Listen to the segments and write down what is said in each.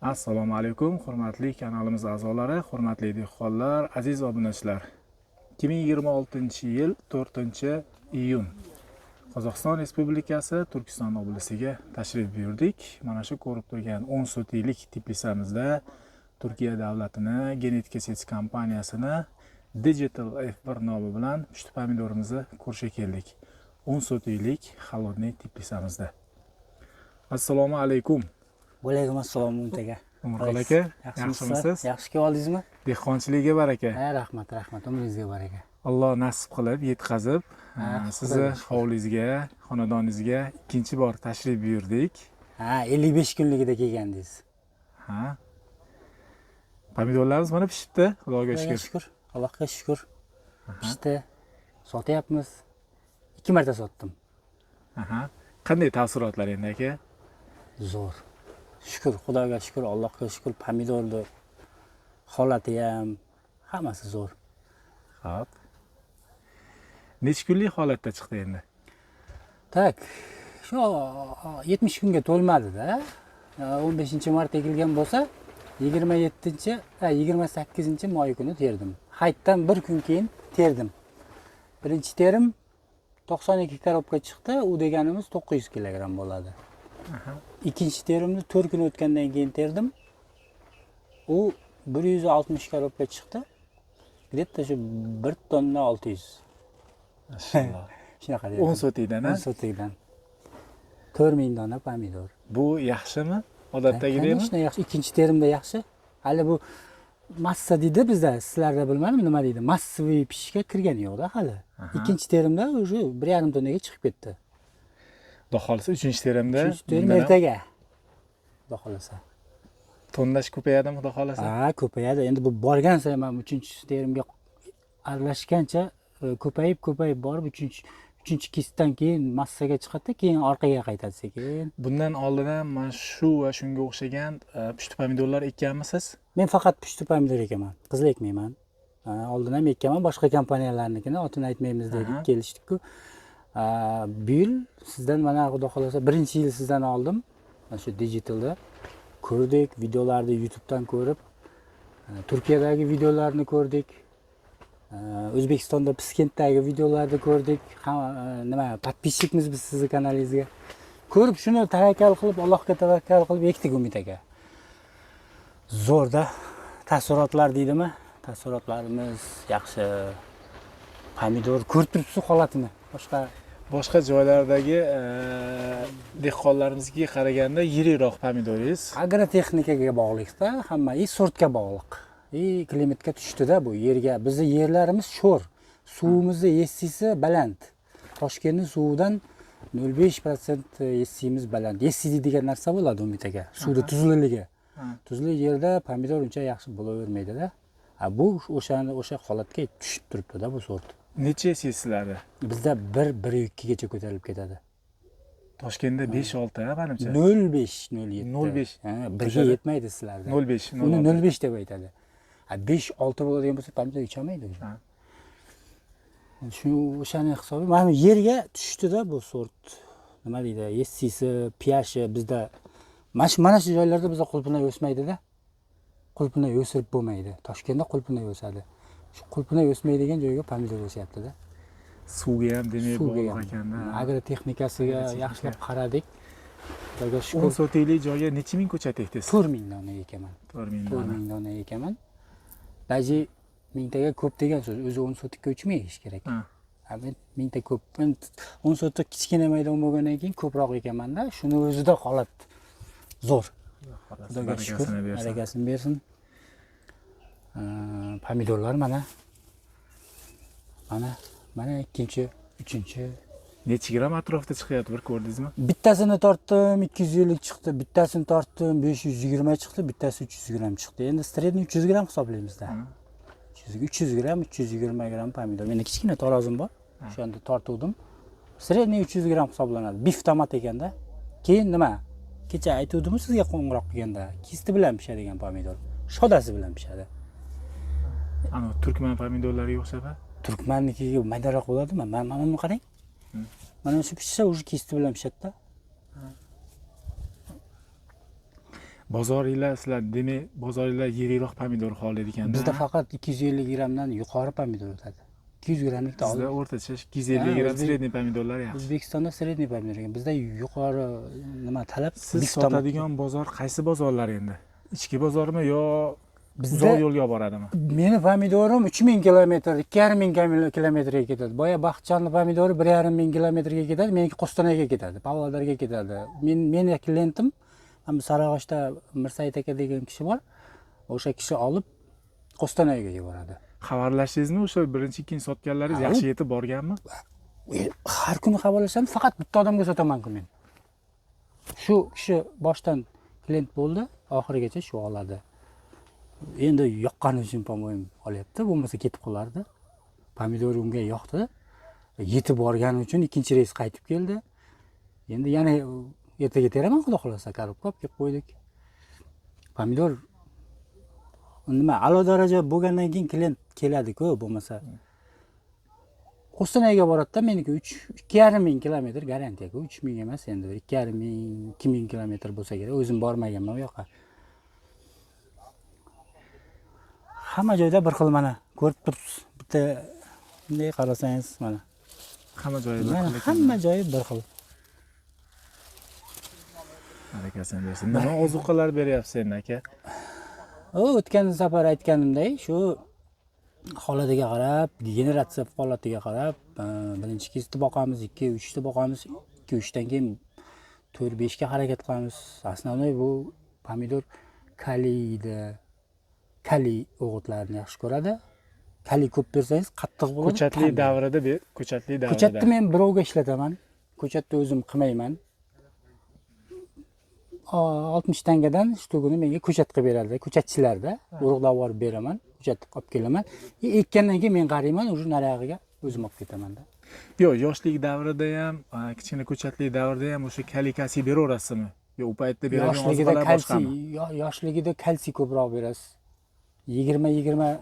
Assalomu alaykum, hurmatli kanalimiz a'zolari, hurmatli dehqonlar, aziz obunachilar. 2026-yil 4-iyun Qozog'iston Respublikasi Turkiston oblasiga tashrif buyurdik. Mana shu ko'rib turgan 10 sotilik teplisamizda Turkiya davlatini genetika setis kompaniyasini Digital F1 nomi bilan pushti pomidorimizni ko'rishga keldik. 10 sotilik холодный teplisamizda. Assalomu alaykum. Alaykum assalom Umtaga. Umurxon aka, yaxshimisiz? Yaxshi keldingizmi? Dehqonchilikka baraka. Rahmat, umringizga baraka. Alloh nasib qilib yetkazib, sizni hovlingizga, xonadoningizga ikkinchi bor tashrif buyurdik. 55 kunligida kelgandingiz. Pomidorlarimiz mana pishibdi, Xudoga shukr. Allohga shukr. Pishdi. Sotyapmiz. 2 marta sotdim. Qanday taassurotlar endi aka? Zo'r. Shukr, Xudoga shukr, Allohga shukr. Pomidorni holati ham hammasi zo'r. Xo'p. Necha kunlik holatda chiqdi endi? Tak, shu 70 kunga to'lmadi-da. 15-mart ekilgan bo'lsa, 28-may kuni terdim. Hayitdan 1 kun keyin terdim. Birinchi terim 92 korobka chiqdi, u deganimiz 900 kilogramm bo'ladi. Ikkinchi terimni 4 kun o'tgandan keyin terdim. U 160 korobka chiqdi. Где-то shu 1 tonna 600. Maşallah. Shunaqa dedi. 10 sotikdan, 10 sotikdan. 4000 dona pomidor. Bu yaxshimi? Odatdagidekmi? Конечно, yaxshi. Ikkinchi terimda yaxshi. Hali bu massa deydi bizda, sizlarda bilmadim nima deydi. Massiviy pishishga kirgani yo'q-da hali. Ikkinchi terimda уже 1,5 tonnaga chiqib ketdi. Xudo xolisa 3-terimda. 3-terim ertaga. Xudo xolisa. Tonnash ko'payadimi Xudo xolisa? Ko'payadi. Endi bu borgan sayin ham 3-terimga aralashgancha ko'payib borib 3-kesitdan keyin massaga chiqadi, keyin orqaga qaytadi sekin. Bundan oldin ham mana shu va shunga o'xshagan pushti pomidorlar ekkanmisiz? Men faqat pushti pomidor ekaman, qizil ekmayman. Oldin ham ekkaman, boshqa kompaniyalarnikini otini aytmaymiz dedik, kelishdik-ku. Bu yil sizdan mana Xudo xolasa 1-yil sizdan oldim. Mana shu digitalda ko'rdik, videolarni YouTubedan ko'rib, Turkiyadagi videolarni ko'rdik. O'zbekistonda Piskentdagi videolarni ko'rdik. Nima, podpisчикmiz biz sizning kanalingizga. Ko'rib shuni tavakkal qilib, Allohga tavakkal qilib ekdik Umid aka. Zo'rda taassurotlar deydimi? Taassurotlarimiz yaxshi. Pomidor ko'rib turibsiz holatini. Boshqa joylardagi dehqonlarimizga qaraganda yiriroq pomidoringiz. Agrotexnikaga bog'liqda, hamma sortga bog'liq. Klimatga tushdi-da bu yerga. Bizning yerlarimiz sho'r. Suvimizni yessisi baland. Toshkentning suvidan 0,5% yessimiz baland. Yessi degan narsa bo'ladi Umid aka. Suvda tuzliligi. Tuzli yerda pomidor uncha yaxshi bo'lavermaydi-da. Bu o'sha holatga tushib turibdi-da bu sort. Necha yesizlarda? Bizda 1-1,2 gacha ko'tarilib ketadi. Toshkentda 5-6 menimcha. 0,5-0,7. 0,5. 1ga yetmaydi sizlarda. 0,5. Uni 0,5 deb aytadi. 5-6 bo'ladigan bo'lsa pomidor ichamaydi. Shu o'shani hisobi mana yerga tushdi-da bu sort. Nima deydi? Yessisi, piyashi bizda mana shu joylarda bizda qulpina o'smaydi-da. Qulpina o'sirib bo'lmaydi. Toshkentda qulpina o'sadi. Shu qulpina o'smaydigan joyga pomidor o'syapti-da. Suvga ham demak bog'liq ekanda. Agrotexnikasiga yaxshilab qaradik. Xudoga shukr. 10 sotiklik joyga necha ming ko'chat ekdingiz? 4000 dona ekaman. 4000 dona ekaman. Daji mingtaga ko'p degan so'z. O'zi 10 sotikka uchmaydish kerak. Men mingta ko'p. 10 sotik kichkina maydon bo'lgandan keyin ko'proq ekaman-da. Shuni o'zida holat zo'r. Xudoga shukr, barakasini bersin. Pomidorlar mana ikkinchi, uchinchi. Necha gram atrofda chiqyapti bir ko'rdingizmi? Bittasini tortdim 250 chiqdi, bittasini tortdim 520 chiqdi, bittasi 300 gram chiqdi. Endi stredni 300 gram hisoblaymiz-da. 300 gram, 320 gram pomidor. Menda kichkina tarozim bor. O'shanda tortuvdim. Stredni 300 gram hisoblanadi. Bif tomat ekanda. Keyin nima? Kecha aytuvdim sizga qo'ng'iroq qilganda, kisti bilan pishadigan pomidor. Shodasi bilan pishadi. Ana turkman pomidorlariga o'xshab? Turkmannikiga maydaroq bo'ladimi? Mana buni qarang. Mana shu pishsa, уже kisti bilan pishadi-da. Bozoringlar sizlar demak bozoringlar yirikroq pomidor xohlaydi ekanda. Bizda faqat 250 grammdan yuqori pomidor o'tadi. 200 grammlikda Bizda o'rtacha 250 Ha, gramm o'zbek- sredniy pomidorlar yaxshi. O'zbekistonda sredniy pomidor ekan. Bizda yuqori nima talab? Siz O'zbekiston- sotadigan bozor qaysi bozorlar endi? Ichki bozormi yo Bizda- uzoq yo'lga olib boradimi? Meni pomidorim 3000 kilometr, 2500 kilometrga ketadi. Boya Baxtjonning pomidori 1500 kilometrga ketadi, meniki Qo'stanayga ketadi, Pavlodarga ketadi. Meni klientim ham Sarag'ochda Mirsayit aka degan kishi bor. O'sha kishi olib Qo'stanayga yuboradi. Xabarlashdingizmi o'sha birinchi, ikkinchi sotganlaringiz Ha, yaxshi yetib borganmi? Har kuni xabarlashamiz, faqat bitta odamga sotaman-ku men. Shu kishi boshdan klient bo'ldi, oxirigacha shu oladi. Endi yoqqani uchun по-моему olyapti, bo'lmasa ketib qolardi. Pomidor unga yoqdi. Yetib borgani uchun ikkinchi reys qaytib keldi. Endi yana ertaga teraman, xudo xolasa, korobka olib kelib qo'ydik. Pomidor nima, a'lo daraja bo'lgandan keyin klient keladi-ku, bo'lmasa Qo'stanayga boradi-da, meniki 2,5 kilometr garantiya-ku, 3000 emas endi, 2,5 2000 kilometr bo'lsa kerak. O'zim bormaganman u yoqqa. Hamma joyda bir xil, mana ko'rib turibsiz. Bitta bunday qarasangiz mana. Hamma joyi bir Mana xil ekan. hamma joyi bir xil. Barakasini bersin. Nima ozuqalar beryapsiz endi aka? O'tgan safar aytganimdek, shu holatiga qarab, generatsiya holatiga qarab, birinchi kesitni boqamiz, 2-3 ta boqamiz, 2-3 dan keyin 4-5 ga harakat qilamiz. Основной bu pomidor kaliydi. Kaliy o'g'itlarini yaxshi ko'radi. Kaliy ko'p bersangiz qattiq bo'ladi. Ko'chatli davrida ko'chatli davrida. Ko'chatni men birovga ishlataman. Ko'chatni o'zim qilmayman. 60 tangadan shtugini menga ko'chat qilib beradi. Ko'chatchilarda urug'lab olib beraman, ko'chat olib kelaman. Ekkandan keyin men qarayman, o'sha narog'iga o'zim olib ketaman-da. Yo'q, yoshlik davrida ham, kichkina ko'chatli davrda ham o'sha kaliy beraverasizmi? Yo, u paytda beradigan Yoshligida ozuqalar boshqami? yoshligida kalsiy ko'proq berasiz. 20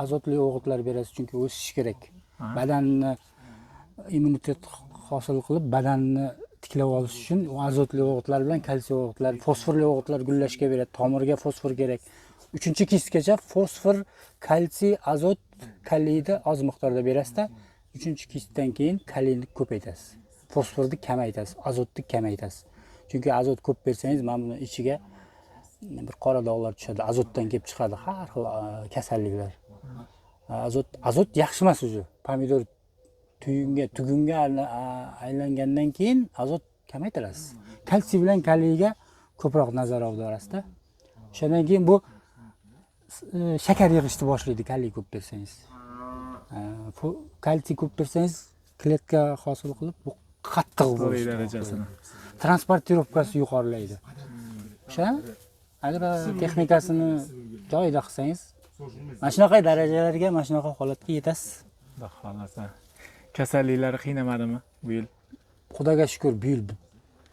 azotli o'g'itlar berasiz, chunki o'sishi kerak. Badanni immunitet hosil qilib, badanni tiklab olish uchun u azotli o'g'itlar bilan kalsiy o'g'itlar, fosforli o'g'itlar gullashga beradi. Tomirga fosfor kerak. 3-kesitgacha fosfor, kalsiy, azot, kaliyni oz miqdorda berasiz-da, 3-kesitdan keyin kaliyni ko'paytasiz. Fosforni kamaytasiz, azotni kamaytasiz. Chunki azot ko'p bersangiz, mana buni ichiga bir qora dog'lar tushadi, azotdan kelib chiqadi har xil kasalliklar. Azot yaxshi emas o'zi. Pomidor tugunga aylangandan keyin azot kamaytirasiz. Kalsiy bilan kaliyga ko'proq nazar oldirasiz-da. Shundan keyin bu shakar yig'ishni boshlaydi, kaliy ko'p bersangiz. Kalsiy ko'p bersangiz, kletka hosil qilib, bu qattiq Bo'ladi darajasini. Transportirovkasi yuqorilaydi. O'sha agrotexnikasini joyida qilsangiz, mana shunaqa darajalarga, mana shunaqa holatga yetasiz. Xudo xolasa. Kasalliklari qiynamadimi bu yil? Xudoga shukr, bu yil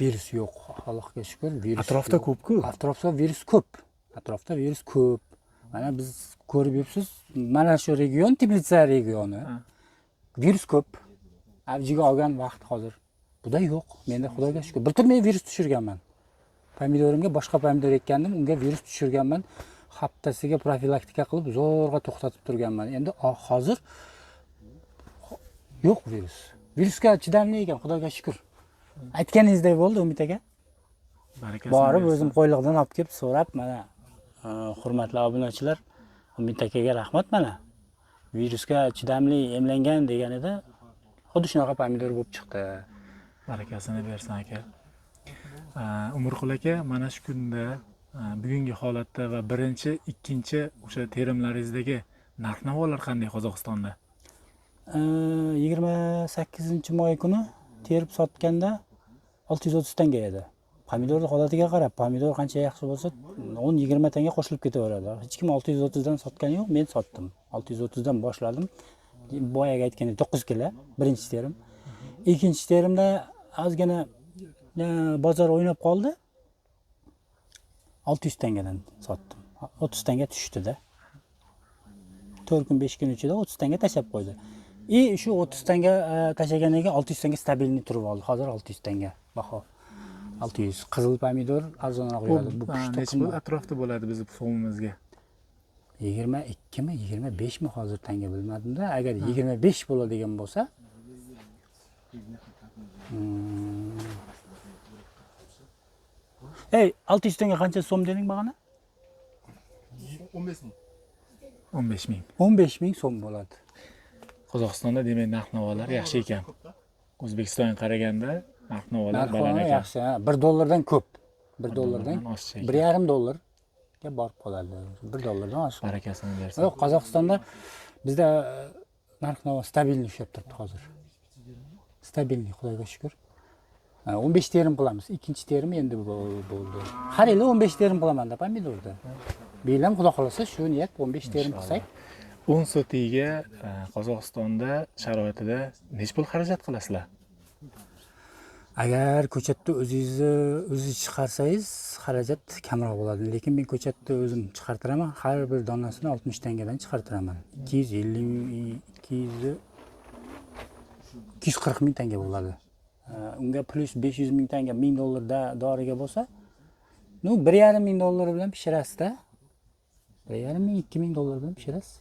virus yo'q. Allohga shukr, virus. Atrofda ko'p-ku. Atrofda virus ko'p. Atrofda virus ko'p. Mana biz ko'rib yuribsiz, mana shu region, Teplitsa regioni. Virus ko'p. Avjiga olgan vaqt hozir. Buda yo'q. Menda Xudoga shukr. Bir turmay virus tushirganman. Pomidorimga boshqa pomidor ekkandim, unga virus tushirganman. Haftasiga profilaktika qilib zo'rg'a to'xtatib turganman. Endi hozir yo'q virus. Virusga chidamli ekan, Xudoga shukr. Aytganingizdek bo'ldi, Umid aka. Barakasini Borib bersin. o'zim qo'yliqdan olib kelib so'rab, mana hurmatli obunachilar, Umid akaga rahmat mana. Virusga chidamli emlangan deganida xuddi shunaqa pomidor bo'lib chiqdi. Barakasini bersin aka. Umurqul aka, mana shu kunda bugungi holatda va birinchi, ikkinchi o'sha terimlaringizdagi narx-navolar qanday Qozog'istonda? 28-may kuni terib sotganda 630 tanga edi. Pomidorning holatiga qarab, pomidor qancha yaxshi bo'lsa, 10-20 tanga qo'shilib ketaveradi. Hech kim 630 dan sotgani yo'q, men sotdim. 630 dan boshladim. Boyaga aytganda 9 kilo birinchi terim. Ikkinchi terimda ozgina bozor o'ynab qoldi. 600 tangadan sotdim. 30 tanga tushdi-da. 4 kun 5 kun ichida 30 tanga tashab qo'ydi. Shu 30 tanga tashaganiga 600 tanga stabilni turib oldi. Hozir 600 tanga baho. 600. Qizil pomidor arzonroq Bu yuradi. Bu qishda necha pul atrofda bo'ladi bizni so'mimizga? 22 mi, 25 mi hozir tanga bilmadim-da. Agar 25 bo'ladigan bo'lsa, ey, 600 tanga qancha so'm deding bag'ana? 15 ming. 15 ming. 15 ming so'm bo'ladi. Qozog'istonda demak narx-navolar yaxshi ekan. O'zbekistonga qaraganda narx-navolar Narxi baland ekan. yaxshi, ha. 1 dollardan ko'p. 1 dollardan Oshiq ekan. 1,5 dollarga borib qoladi. 1 dollardan oshiq. Barakasini bersin. Yo'q, Qozog'istonda bizda narx-navo stabilniy ushlab turibdi hozir. Stabilniy, Xudoga shukr. 15 terim qilamiz. Ikkinchi terim endi bo'ldi. Har yili 15 terim qilaman-da pomidorda. Bu yil ham xudo xolasa shu niyat 15 terim qilsak. 10 sotiga Qozog'istonda sharoitida necha pul xarajat qilasizlar? Agar ko'chatda o'zingiz chiqarsangiz, xarajat kamroq bo'ladi. Lekin men ko'chatda o'zim chiqartiraman. Har bir donasini 60 tangadan chiqartiraman. 240 ming tanga bo'ladi. Unga plus 500 ming tanga 1000 dollarda doriga bo'lsa, 1,5 ming dollar bilan pishirasiz-da. 1,5 ming 2 ming dollar bilan pishirasiz.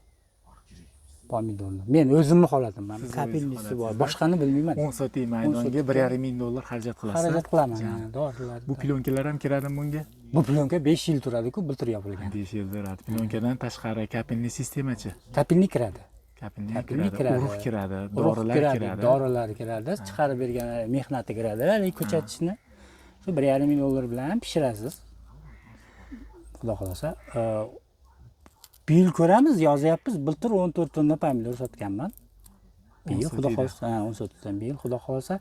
Pomidorni. Men o'zimni holatim, men kapelnisi bor. Boshqani bilmayman. 10 sotik maydonga 1,5 ming dollar xarajat qilasiz. Xarajat qilaman, dorilar. Bu plyonkalar ham kiradimi bunga? Bu plyonka 5 yil turadi-ku, bultur yopilgan. 5 yil turadi. Plyonkadan tashqari kapelni sistemachi? Kapelni kiradi. Kapelni Kapelni kiradi, urug' kiradi, dorilar kiradi. Dorilar kiradi, chiqarib bergan mehnati kiradi. Lekin ko'chatishni shu 1,5 ming dollar bilan pishirasiz. Xudo xolasa, bu yil ko'ramiz, yozyapmiz. Bultur 14 tonna pomidor sotganman. Bu yil xudo xolasa, 10 sotdan bu yil xudo xolasa,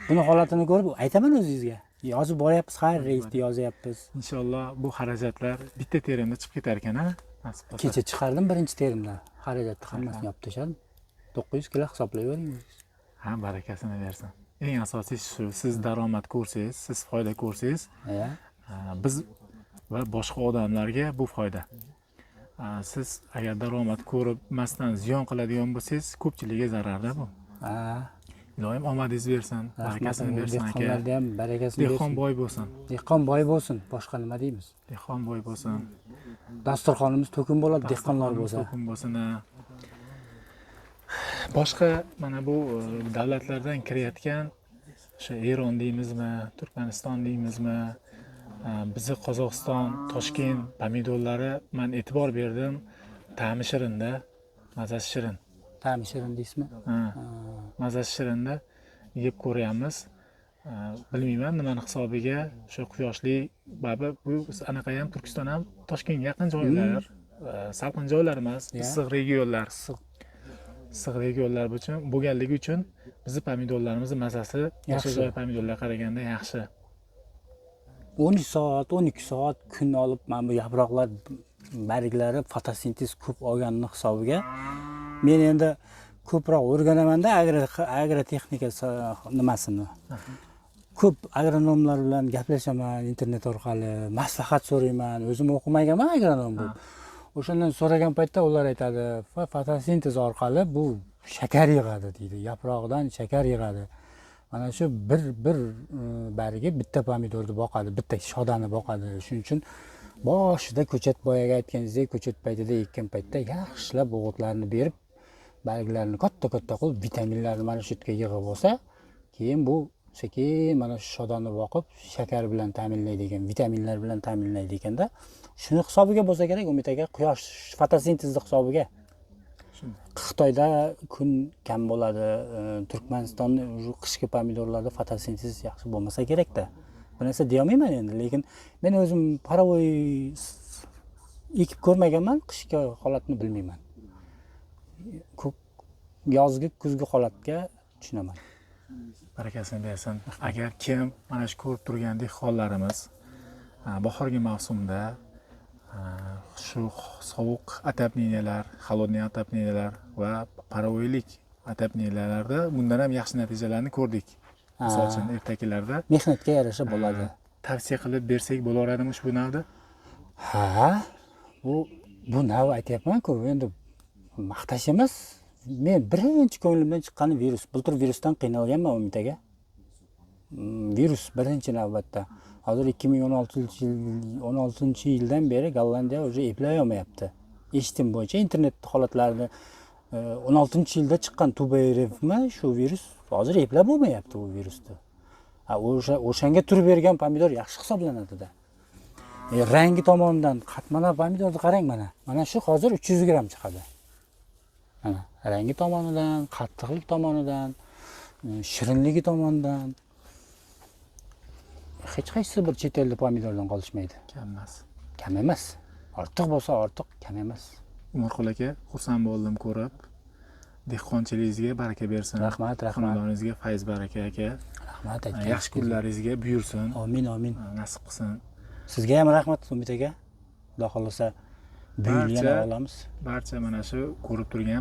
buni holatini ko'rib aytaman o'zingizga. Yozib boryapmiz, har reysda yozyapmiz. Inshaalloh bu xarajatlar bitta terimda chiqib ketar ekan-a? Nasib qilsa. Kecha chiqardim birinchi terimda. Xarajatni hammasini yopib tashladim. 900 kilo hisoblayvering. Ha, barakasini bersin. Eng asosiysi shu, siz daromad ko'rsangiz, siz foyda ko'rsangiz, biz va boshqa odamlarga bu foyda. Siz agar daromad ko'rmasdan ziyon qiladigan bo'lsangiz, ko'pchilikga zararda bu. Iloyim omadingiz bersin, barakasini bersin aka. Dehqonlarga ham barakasini bersin. Dehqon boy bo'lsin. Dehqon boy bo'lsin, boshqa nima deymiz? Dehqon boy bo'lsin. Dasturxonimiz to'kin bo'ladi, dehqonlar bo'lsa. To'kin bo'lsin. Boshqa mana bu davlatlardan kirayotgan o'sha Eron deymizmi, Turkmaniston deymizmi, bizni Qozog'iston, Toshkent pomidorlari men e'tibor berdim. Ta'mi shirinda, mazasi shirin. Ta'mi shirin deysizmi? Mazasi shirinda yeb ko'ryapmiz. Bilmayman nimani hisobiga o'sha quyoshli babi bu anaqa ham Turkiston ham Toshkentga yaqin joylar, salqin joylar emas, issiq regionlar. Issiq regionlar bo'lganligi uchun bizning pomidorlarimizni mazasi boshqa joy pomidorlarga qaraganda yaxshi. 12 soat, 12 soat kun olib mana bu yaproqlar barglari fotosintez ko'p olganini hisobiga men endi ko'proq o'rganaman-da agrotexnika nimasini. Ko'p agronomlar bilan gaplashaman internet orqali, maslahat so'rayman. O'zim o'qimaganman agronom bo'lib. O'shandan so'ragan paytda ular aytadi, fotosintez orqali bu shakar yig'adi deydi. Yaprog'idan shakar yig'adi. Mana shu bir bariga bitta pomidorni boqadi, bitta shodani boqadi. Shuning uchun boshida ko'chat boyaga aytganingizdek, ko'chat paytida ekkan paytda yaxshilab o'g'itlarni berib, barglarini katta-katta qilib, vitaminlarni mana shu yerga yig'ib olsa, keyin bu sekin mana shu shodani boqib, shakar bilan ta'minlaydi ekan, vitaminlar bilan ta'minlaydi ekanda, shuni hisobiga bo'lsa kerak, Umid aka, quyosh fotosintezni hisobiga. Xitoyda kun kam bo'ladi, Turkmanistonda qishki pomidorlarda fotosintez yaxshi bo'lmasa kerak-da. Bu narsa deya olmayman endi, lekin men o'zim paravoy ekib ko'rmaganman, qishki holatni bilmayman. Yozgi, kuzgi holatga tushunaman. Barakasini bersin. Agar kim mana shu ko'rib turgan dehqonlarimiz bahorgi mavsumda shu sovuq atapniyalar, холодный atapniyalar va paravoylik atapniyalarda bundan ham yaxshi natijalarni ko'rdik. Misol uchun ertaklarda mehnatga yarasha bo'ladi. Tavsiya qilib bersak bo'laveradimi ushbu navda? Ha, bu nav aytayapman-ku, endi maqtash emas. Men birinchi ko'nglimdan chiqqani virus. Bultur virusdan qiynalganman Umid aka. Virus birinchi navbatda. hozir 2016-yildan beri Gollandiya уже eplay olmayapti. Eshitdim bo'yicha internet holatlarini 16-yilda chiqqan tuberevmi shu virus hozir eplab bo'lmayapti u virusni. O'shanga tur bergan pomidor yaxshi hisoblanadi-da. Rangi tomonidan qatmana pomidorni qarang mana. Mana shu hozir 300 gram chiqadi. Mana rangi tomonidan, qattiqlik tomonidan, shirinligi tomonidan hech qaysi bir chet ellik pomidordan qolishmaydi. Kam emas. Kam emas. Ortiq bo'lsa ortiq, kam emas. Umurqul aka, xursand bo'ldim ko'rib. Dehqonchiligingizga baraka bersin. Rahmat. Xonadoningizga fayz baraka aka. Rahmat Yaxshi kunlaringizga buyursin. Amin. Nasib qilsin. Sizga ham rahmat Umid aka. Xudo xolasa buyurgan olamiz. Barcha mana shu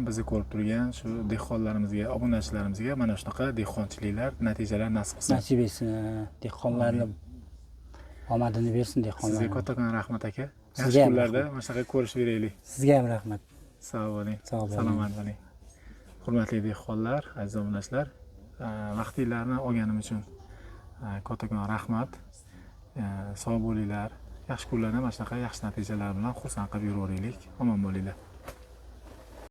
bizni ko'rib turgan shu dehqonlarimizga, obunachilarimizga mana shunaqa dehqonchiliklar, natijalar nasib qilsin. Nasib etsin. Dehqonlarni omadini bersin dehqonlarga. Sizga kattakon rahmat aka. Yaxshi kunlarda mana shunaqa ko'rishib beraylik. Sizga ham rahmat. Sog' bo'ling. Salomat bo'ling. Hurmatli dehqonlar, aziz obunachilar, vaqtinglarni olganim uchun kattakon rahmat. Sog' bo'linglar. Yaxshi kunlarda mana shunaqa yaxshi natijalar bilan xursand qilib yuraveraylik. Omon bo'linglar.